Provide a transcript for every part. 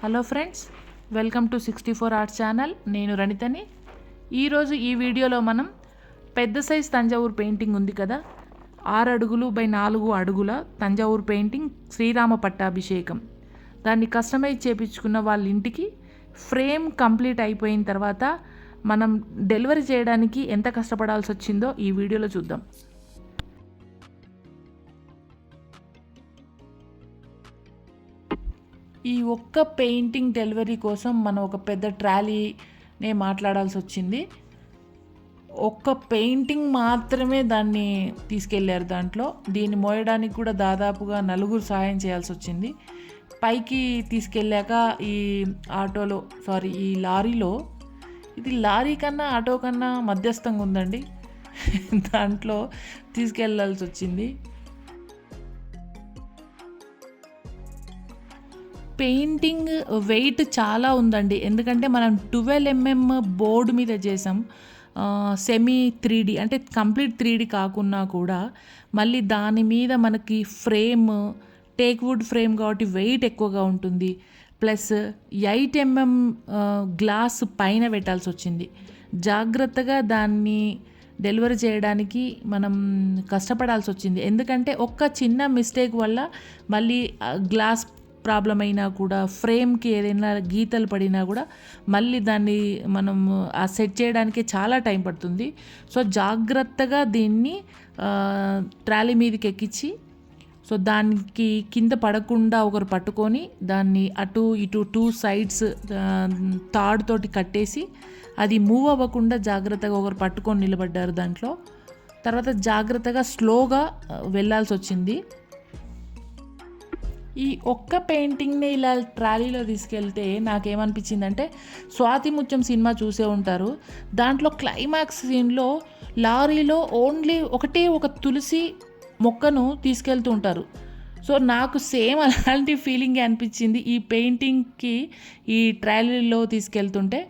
Hello friends, welcome to 64 arts channel. నేను రణితని. ఈరోజు ఈ వీడియోలో మనం పెద్ద సైజ్ తంజావూరు పెయింటింగ్ ఉంది కదా, 6 అడుగులు బై 4 అడుగుల తంజావూరు పెయింటింగ్ శ్రీరామ పట్టాభిషేకం. దాన్ని కస్టమైజ్ చేయించుకున్న వాళ్ళ ఇంటికి ఫ్రేమ్ కంప్లీట్ అయిపోయిన తర్వాత మనం డెలివరీ చేయడానికి ఎంత కష్టపడాల్సి వచ్చిందో ఈ వీడియోలో చూద్దాం. ఈ ఒక్క పెయింటింగ్ డెలివరీ కోసం మనం ఒక పెద్ద ట్రాలీనే మాట్లాడాల్సి వచ్చింది. ఒక్క పెయింటింగ్ మాత్రమే దాన్ని తీసుకెళ్లారు. దీన్ని మోయడానికి కూడా దాదాపుగా 4 సహాయం చేయాల్సి వచ్చింది. పైకి తీసుకెళ్ళాక ఈ లారీలో, ఇది లారీ కన్నా ఆటో కన్నా మధ్యస్థంగా ఉందండి. దాంట్లో తీసుకెళ్లాల్సి వచ్చింది. పెయింటింగ్ వెయిట్ చాలా ఉందండి, ఎందుకంటే మనం 12 mm బోర్డు మీద చేసాం. సెమీ 3D అంటే కంప్లీట్ 3D కాకున్నా కూడా మళ్ళీ దాని మీద మనకి ఫ్రేమ్ టేక్ వుడ్ ఫ్రేమ్ కాబట్టి వెయిట్ ఎక్కువగా ఉంటుంది. ప్లస్ 8 mm గ్లాస్ పైన పెట్టాల్సి వచ్చింది. జాగ్రత్తగా దాన్ని డెలివరీ చేయడానికి మనం కష్టపడాల్సి వచ్చింది. ఎందుకంటే ఒక్క చిన్న మిస్టేక్ వల్ల మళ్ళీ గ్లాస్ ప్రాబ్లం అయినా కూడా, ఫ్రేమ్కి ఏదైనా గీతలు పడినా కూడా మళ్ళీ దాన్ని మనం సెట్ చేయడానికి చాలా టైం పడుతుంది. సో జాగ్రత్తగా దీన్ని ట్రాలీ మీదకి ఎక్కించి, సో దానికి కింద పడకుండా ఒకరు పట్టుకొని దాన్ని అటు ఇటు 2 sides తాడుతోటి కట్టేసి అది మూవ్ అవ్వకుండా జాగ్రత్తగా ఒకరు పట్టుకొని నిలబడ్డారు. దాంట్లో తర్వాత జాగ్రత్తగా స్లోగా వెళ్ళాల్సి వచ్చింది. ఈ ఒక్క పెయింటింగ్ని ఇలా ట్రాలీలో తీసుకెళ్తే నాకేమనిపించిందంటే, స్వాతి ముత్యం సినిమా చూసే ఉంటారు. దాంట్లో క్లైమాక్స్ సీన్లో లారీలో ఓన్లీ ఒక తులసి మొక్కను తీసుకెళ్తూ ఉంటారు. సో నాకు సేమ్ అలాంటి ఫీలింగే అనిపించింది ఈ పెయింటింగ్కి ఈ ట్రాలీలో తీసుకెళ్తుంటే.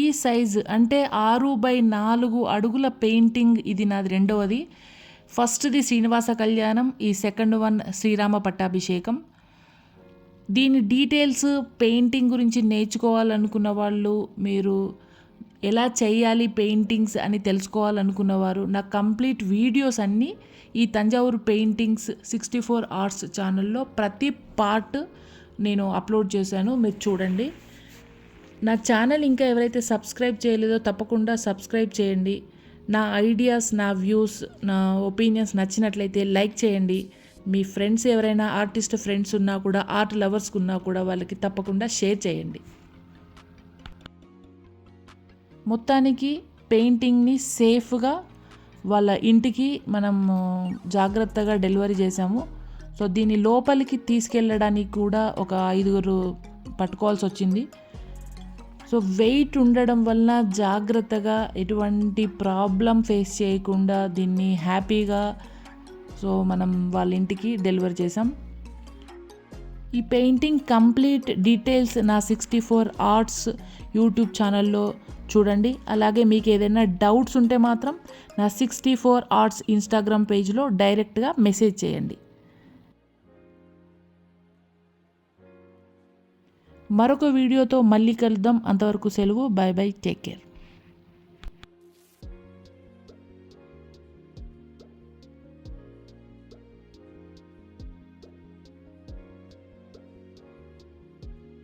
ఈ సైజు అంటే 6x4 అడుగుల పెయింటింగ్ ఇది నాది రెండవది. ఫస్ట్ది శ్రీనివాస కళ్యాణం, ఈ సెకండ్ వన్ శ్రీరామ పట్టాభిషేకం. దీని డీటెయిల్స్ పెయింటింగ్ గురించి నేర్చుకోవాలనుకున్న వాళ్ళు, మీరు ఎలా చేయాలి పెయింటింగ్స్ అని తెలుసుకోవాలనుకున్నవారు, నా కంప్లీట్ వీడియోస్ అన్నీ ఈ తంజావూరు పెయింటింగ్స్ 64 ఆర్ట్స్ ఛానల్లో ప్రతి పార్ట్ నేను అప్లోడ్ చేశాను, మీరు చూడండి. నా ఛానల్ ఇంకా ఎవరైతే సబ్స్క్రైబ్ చేయలేదో తప్పకుండా సబ్స్క్రైబ్ చేయండి. నా ఐడియాస్, నా వ్యూస్, నా ఒపీనియన్స్ నచ్చినట్లయితే లైక్ చేయండి. మీ ఫ్రెండ్స్ ఎవరైనా ఆర్టిస్ట్ ఫ్రెండ్స్ ఉన్నా కూడా, ఆర్ట్ లవర్స్ ఉన్నా కూడా వాళ్ళకి తప్పకుండా షేర్ చేయండి. మొత్తానికి పెయింటింగ్ని సేఫ్గా వాళ్ళ ఇంటికి మనం జాగ్రత్తగా డెలివరీ చేసాము. సో దీన్ని లోపలికి తీసుకెళ్ళడానికి కూడా ఒక 5 పట్టుకోవాల్సి వచ్చింది. సో వెయిట్ ఉండడం వలన జాగ్రత్తగా ఎటువంటి ప్రాబ్లం ఫేస్ చేయకుండా దీన్ని హ్యాపీగా మనం వాళ్ళ ఇంటికి డెలివర్ చేసాం. ఈ పెయింటింగ్ కంప్లీట్ డీటెయిల్స్ నా 64 ఆర్ట్స్ యూట్యూబ్ ఛానల్లో చూడండి. అలాగే మీకు ఏదైనా డౌట్స్ ఉంటే మాత్రం నా 64 ఆర్ట్స్ ఇన్స్టాగ్రామ్ పేజ్లో డైరెక్ట్గా మెసేజ్ చేయండి. మరొక వీడియోతో మళ్ళీ కలుద్దాం. అంతవరకు సెలవు. By by, take care.